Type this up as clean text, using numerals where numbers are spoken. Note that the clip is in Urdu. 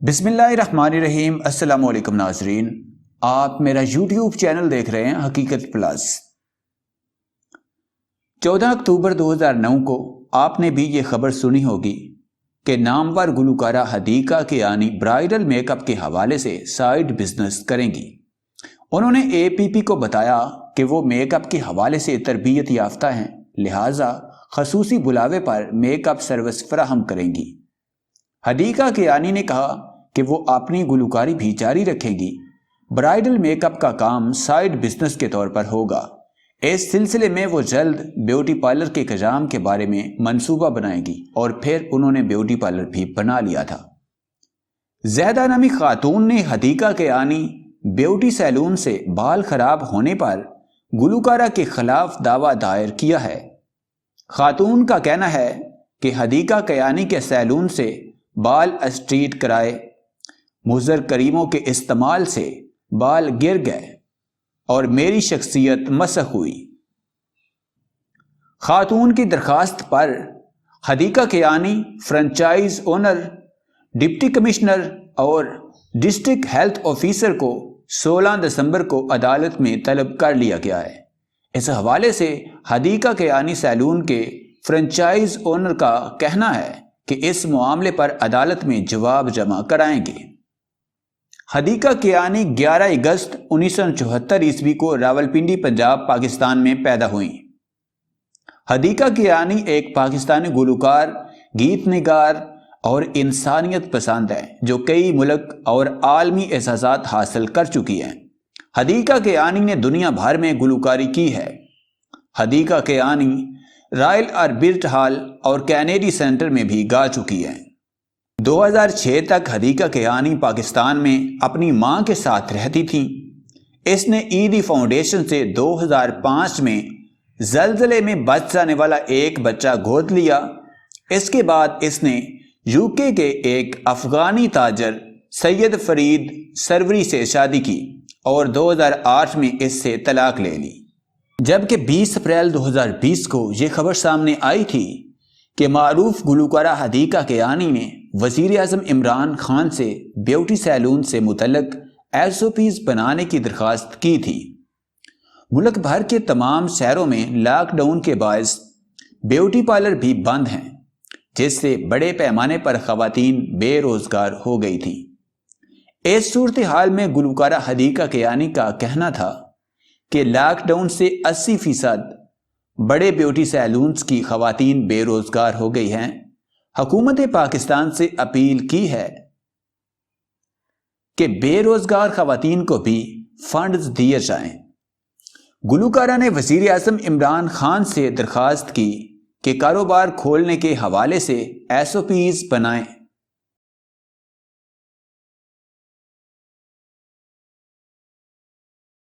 بسم اللہ الرحمن الرحیم۔ السلام علیکم ناظرین، آپ میرا یوٹیوب چینل دیکھ رہے ہیں حقیقت پلس۔ 14 اکتوبر 2009 کو آپ نے بھی یہ خبر سنی ہوگی کہ نامور گلوکارہ Hadiqa Kiani bridal makeup کے حوالے سے سائیڈ بزنس کریں گی۔ انہوں نے APP کو بتایا کہ وہ میک اپ کے حوالے سے تربیت یافتہ ہیں، لہٰذا خصوصی بلاوے پر میک اپ سروس فراہم کریں گی۔ حدیقہ کیانی نے کہا کہ وہ اپنی گلوکاری بھی جاری رکھیں گی، برائڈل میک اپ کا کام سائیڈ بزنس کے طور پر ہوگا۔ اس سلسلے میں وہ جلد بیوٹی پارلر کے قیام کے بارے میں منصوبہ بنائیں گی، اور پھر انہوں نے بیوٹی پارلر بھی بنا لیا تھا۔ زیدہ نامی خاتون نے حدیقہ کیانی بیوٹی سیلون سے بال خراب ہونے پر گلوکارہ کے خلاف دعویٰ دائر کیا ہے۔ خاتون کا کہنا ہے کہ حدیقہ کیانی کے سیلون سے بال اسٹریٹ کرائے، مضر کریموں کے استعمال سے بال گر گئے اور میری شخصیت مسخ ہوئی۔ خاتون کی درخواست پر Hadiqa Kiani franchise owner, deputy commissioner اور ڈسٹرکٹ ہیلتھ آفیسر کو 16 دسمبر کو عدالت میں طلب کر لیا گیا ہے۔ اس حوالے سے حدیقہ کیانی سیلون کے فرنچائز اونر کا کہنا ہے کہ اس معاملے پر عدالت میں جواب جمع کرائیں گے۔ حدیقہ کیانی 11 اگست 1974 کو راولپنڈی، پنجاب، پاکستان میں پیدا ہوئیں۔ حدیقہ کیانی ایک پاکستانی گلوکار، گیت نگار اور انسانیت پسند ہے جو کئی ملک اور عالمی اعزازات حاصل کر چکی ہیں۔ حدیقہ کیانی نے دنیا بھر میں گلوکاری کی ہے۔ Hadiqa Kiani Royal Albert Hall اور کینیڈی سینٹر میں بھی گا چکی ہیں۔ 2006 تک حدیقہ کیانی پاکستان میں اپنی ماں کے ساتھ رہتی تھیں۔ اس نے ایدی فاؤنڈیشن سے 2005 میں زلزلے میں بچ جانے والا ایک بچہ گود لیا۔ اس کے بعد اس نے UK کے ایک افغانی تاجر سید فرید سروری سے شادی کی اور 2008 میں اس سے طلاق لے لی۔ جبکہ 20 اپریل 2020 کو یہ خبر سامنے آئی تھی کہ معروف گلوکارہ حدیقہ کیانی نے وزیر اعظم عمران خان سے بیوٹی سیلون سے متعلق SOPs بنانے کی درخواست کی تھی۔ ملک بھر کے تمام شہروں میں لاک ڈاؤن کے باعث بیوٹی پارلر بھی بند ہیں، جس سے بڑے پیمانے پر خواتین بے روزگار ہو گئی تھیں۔ اس صورتحال میں گلوکارہ حدیقہ کیانی کا کہنا تھا کہ لاک ڈاؤن سے 80% بڑے بیوٹی سیلونز کی خواتین بے روزگار ہو گئی ہیں۔ حکومت پاکستان سے اپیل کی ہے کہ بے روزگار خواتین کو بھی فنڈز دیے جائیں۔ گلوکارہ نے وزیر اعظم عمران خان سے درخواست کی کہ کاروبار کھولنے کے حوالے سے SOPs بنائیں۔